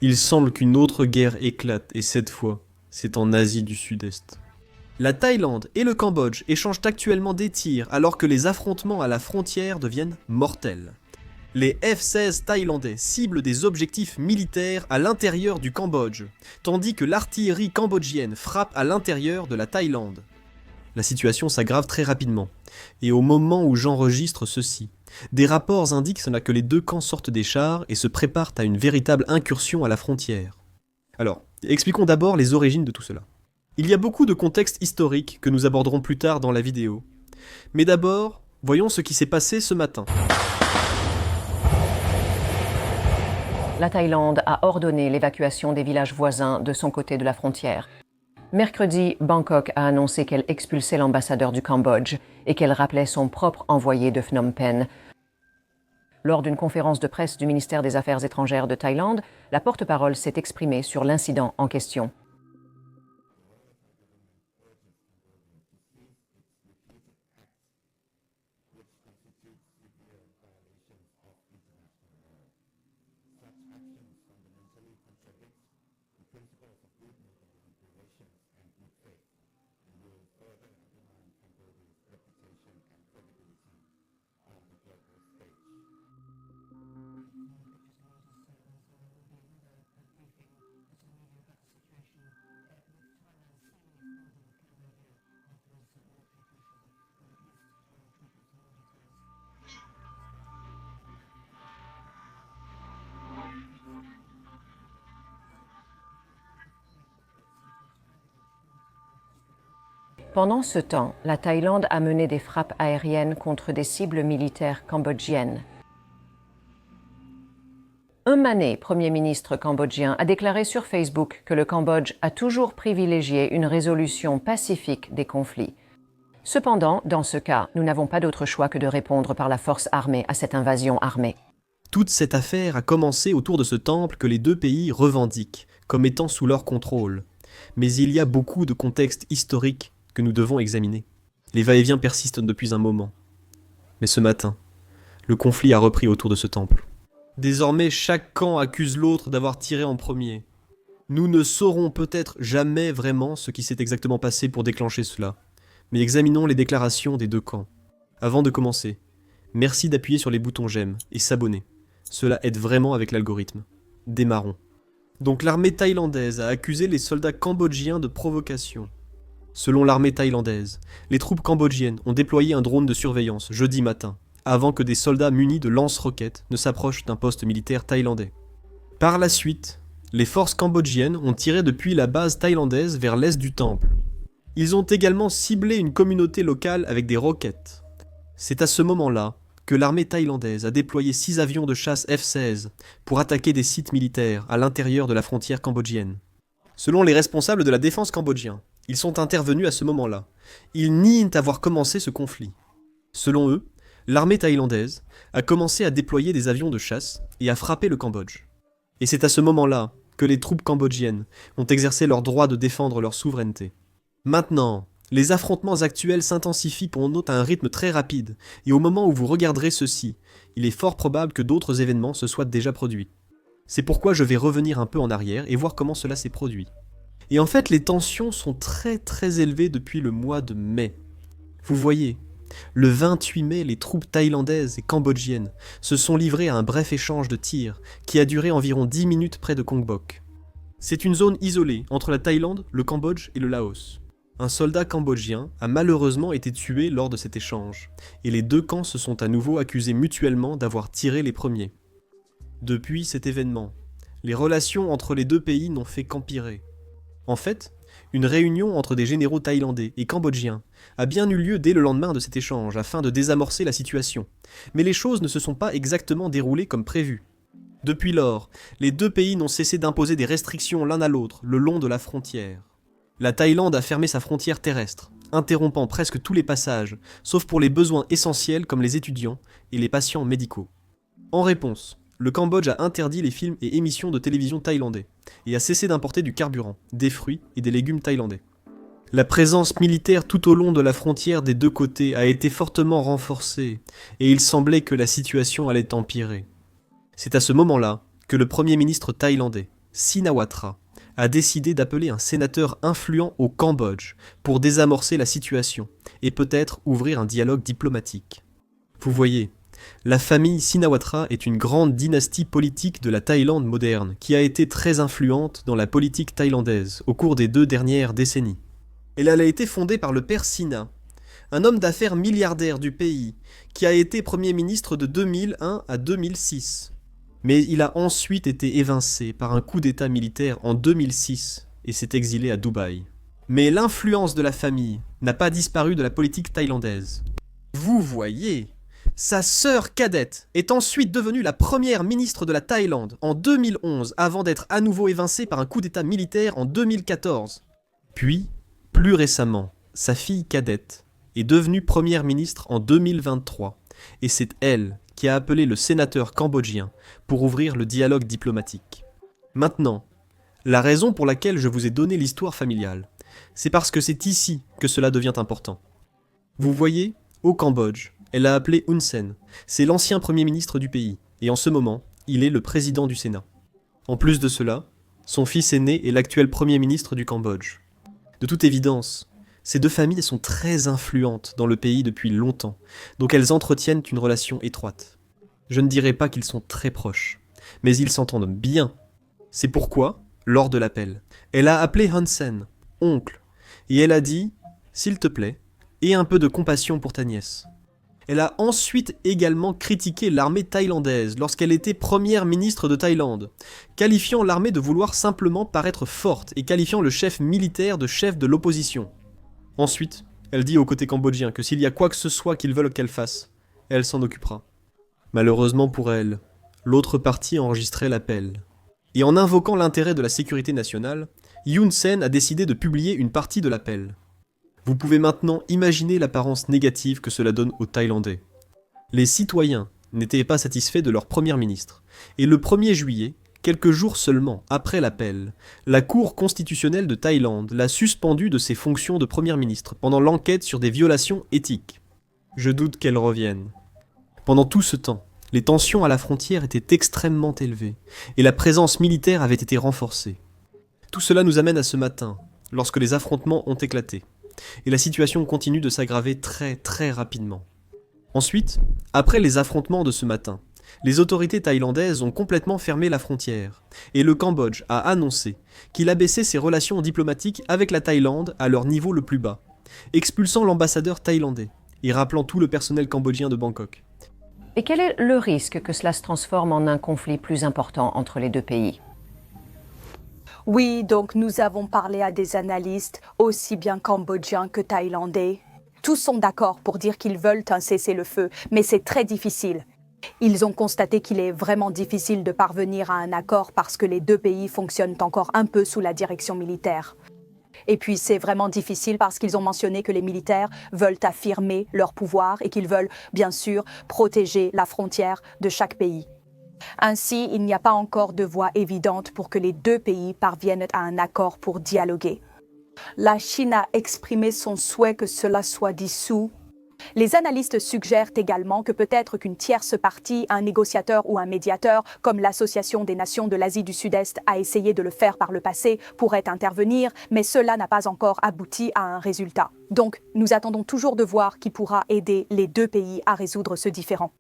Il semble qu'une autre guerre éclate, et cette fois, c'est en Asie du Sud-Est. La Thaïlande et le Cambodge échangent actuellement des tirs alors que les affrontements à la frontière deviennent mortels. Les F-16 thaïlandais ciblent des objectifs militaires à l'intérieur du Cambodge, tandis que l'artillerie cambodgienne frappe à l'intérieur de la Thaïlande. La situation s'aggrave très rapidement, et au moment où j'enregistre ceci, des rapports indiquent que les deux camps sortent des chars et se préparent à une véritable incursion à la frontière. Alors, expliquons d'abord les origines de tout cela. Il y a beaucoup de contextes historiques que nous aborderons plus tard dans la vidéo. Mais d'abord, voyons ce qui s'est passé ce matin. La Thaïlande a ordonné l'évacuation des villages voisins de son côté de la frontière. Mercredi, Bangkok a annoncé qu'elle expulsait l'ambassadeur du Cambodge et qu'elle rappelait son propre envoyé de Phnom Penh. Lors d'une conférence de presse du ministère des Affaires étrangères de Thaïlande, la porte-parole s'est exprimée sur l'incident en question. Pendant ce temps, la Thaïlande a mené des frappes aériennes contre des cibles militaires cambodgiennes. Un Mané, Premier ministre cambodgien, a déclaré sur Facebook que le Cambodge a toujours privilégié une résolution pacifique des conflits. Cependant, dans ce cas, nous n'avons pas d'autre choix que de répondre par la force armée à cette invasion armée. Toute cette affaire a commencé autour de ce temple que les deux pays revendiquent comme étant sous leur contrôle. Mais il y a beaucoup de contextes historiques que nous devons examiner. Les va-et-vient persistent depuis un moment. Mais ce matin, le conflit a repris autour de ce temple. Désormais, chaque camp accuse l'autre d'avoir tiré en premier. Nous ne saurons peut-être jamais vraiment ce qui s'est exactement passé pour déclencher cela, mais examinons les déclarations des deux camps. Avant de commencer, merci d'appuyer sur les boutons j'aime et s'abonner. Cela aide vraiment avec l'algorithme. Démarrons. Donc l'armée thaïlandaise a accusé les soldats cambodgiens de provocation. Selon l'armée thaïlandaise, les troupes cambodgiennes ont déployé un drone de surveillance jeudi matin, avant que des soldats munis de lance-roquettes ne s'approchent d'un poste militaire thaïlandais. Par la suite, les forces cambodgiennes ont tiré depuis la base thaïlandaise vers l'est du temple. Ils ont également ciblé une communauté locale avec des roquettes. C'est à ce moment-là que l'armée thaïlandaise a déployé 6 avions de chasse F-16 pour attaquer des sites militaires à l'intérieur de la frontière cambodgienne. Selon les responsables de la défense cambodgienne, ils sont intervenus à ce moment-là. Ils nient avoir commencé ce conflit. Selon eux, l'armée thaïlandaise a commencé à déployer des avions de chasse et à frapper le Cambodge. Et c'est à ce moment-là que les troupes cambodgiennes ont exercé leur droit de défendre leur souveraineté. Maintenant, les affrontements actuels s'intensifient pour nous à un rythme très rapide, et au moment où vous regarderez ceci, il est fort probable que d'autres événements se soient déjà produits. C'est pourquoi je vais revenir un peu en arrière et voir comment cela s'est produit. Et en fait, les tensions sont très élevées depuis le mois de mai. Vous voyez, le 28 mai, les troupes thaïlandaises et cambodgiennes se sont livrées à un bref échange de tirs qui a duré environ 10 minutes près de Kong Bok. C'est une zone isolée entre la Thaïlande, le Cambodge et le Laos. Un soldat cambodgien a malheureusement été tué lors de cet échange, et les deux camps se sont à nouveau accusés mutuellement d'avoir tiré les premiers. Depuis cet événement, les relations entre les deux pays n'ont fait qu'empirer. En fait, une réunion entre des généraux thaïlandais et cambodgiens a bien eu lieu dès le lendemain de cet échange afin de désamorcer la situation, mais les choses ne se sont pas exactement déroulées comme prévu. Depuis lors, les deux pays n'ont cessé d'imposer des restrictions l'un à l'autre le long de la frontière. La Thaïlande a fermé sa frontière terrestre, interrompant presque tous les passages, sauf pour les besoins essentiels comme les étudiants et les patients médicaux. En réponse, le Cambodge a interdit les films et émissions de télévision thaïlandais et a cessé d'importer du carburant, des fruits et des légumes thaïlandais. La présence militaire tout au long de la frontière des deux côtés a été fortement renforcée et il semblait que la situation allait empirer. C'est à ce moment-là que le Premier ministre thaïlandais, Shinawatra, a décidé d'appeler un sénateur influent au Cambodge pour désamorcer la situation et peut-être ouvrir un dialogue diplomatique. Vous voyez, la famille Shinawatra est une grande dynastie politique de la Thaïlande moderne qui a été très influente dans la politique thaïlandaise au cours des 2 dernières décennies. Et elle a été fondée par le père Sina, un homme d'affaires milliardaire du pays qui a été Premier ministre de 2001 à 2006. Mais il a ensuite été évincé par un coup d'État militaire en 2006 et s'est exilé à Dubaï. Mais l'influence de la famille n'a pas disparu de la politique thaïlandaise. Vous voyez, sa sœur cadette est ensuite devenue la première ministre de la Thaïlande en 2011 avant d'être à nouveau évincée par un coup d'État militaire en 2014. Puis, plus récemment, sa fille cadette est devenue première ministre en 2023 et c'est elle qui a appelé le sénateur cambodgien pour ouvrir le dialogue diplomatique. Maintenant, la raison pour laquelle je vous ai donné l'histoire familiale, c'est parce que c'est ici que cela devient important. Vous voyez, au Cambodge, elle a appelé Hun Sen, c'est l'ancien premier ministre du pays, et en ce moment, il est le président du Sénat. En plus de cela, son fils aîné est l'actuel premier ministre du Cambodge. De toute évidence, ces 2 familles sont très influentes dans le pays depuis longtemps, donc elles entretiennent une relation étroite. Je ne dirais pas qu'ils sont très proches, mais ils s'entendent bien. C'est pourquoi, lors de l'appel, elle a appelé Hun Sen, oncle, et elle a dit « S'il te plaît, aie un peu de compassion pour ta nièce ». Elle a ensuite également critiqué l'armée thaïlandaise lorsqu'elle était première ministre de Thaïlande, qualifiant l'armée de vouloir simplement paraître forte et qualifiant le chef militaire de chef de l'opposition. Ensuite, elle dit au côté cambodgien que s'il y a quoi que ce soit qu'ils veulent qu'elle fasse, elle s'en occupera. Malheureusement pour elle, l'autre partie a enregistré l'appel. Et en invoquant l'intérêt de la sécurité nationale, Hun Sen a décidé de publier une partie de l'appel. Vous pouvez maintenant imaginer l'apparence négative que cela donne aux Thaïlandais. Les citoyens n'étaient pas satisfaits de leur premier ministre, et le 1er juillet, quelques jours seulement après l'appel, la Cour constitutionnelle de Thaïlande l'a suspendu de ses fonctions de premier ministre pendant l'enquête sur des violations éthiques. Je doute qu'elle revienne. Pendant tout ce temps, les tensions à la frontière étaient extrêmement élevées, et la présence militaire avait été renforcée. Tout cela nous amène à ce matin, lorsque les affrontements ont éclaté, et la situation continue de s'aggraver très rapidement. Ensuite, après les affrontements de ce matin, les autorités thaïlandaises ont complètement fermé la frontière, et le Cambodge a annoncé qu'il abaissait ses relations diplomatiques avec la Thaïlande à leur niveau le plus bas, expulsant l'ambassadeur thaïlandais et rappelant tout le personnel cambodgien de Bangkok. Et quel est le risque que cela se transforme en un conflit plus important entre les 2 pays ? Oui, donc nous avons parlé à des analystes, aussi bien cambodgiens que thaïlandais. Tous sont d'accord pour dire qu'ils veulent un cessez-le-feu, mais c'est très difficile. Ils ont constaté qu'il est vraiment difficile de parvenir à un accord parce que les 2 pays fonctionnent encore un peu sous la direction militaire. Et puis c'est vraiment difficile parce qu'ils ont mentionné que les militaires veulent affirmer leur pouvoir et qu'ils veulent bien sûr protéger la frontière de chaque pays. Ainsi, il n'y a pas encore de voie évidente pour que les 2 pays parviennent à un accord pour dialoguer. La Chine a exprimé son souhait que cela soit dissous. Les analystes suggèrent également que peut-être qu'une tierce partie, un négociateur ou un médiateur, comme l'Association des nations de l'Asie du Sud-Est a essayé de le faire par le passé, pourrait intervenir, mais cela n'a pas encore abouti à un résultat. Donc, nous attendons toujours de voir qui pourra aider les 2 pays à résoudre ce différend.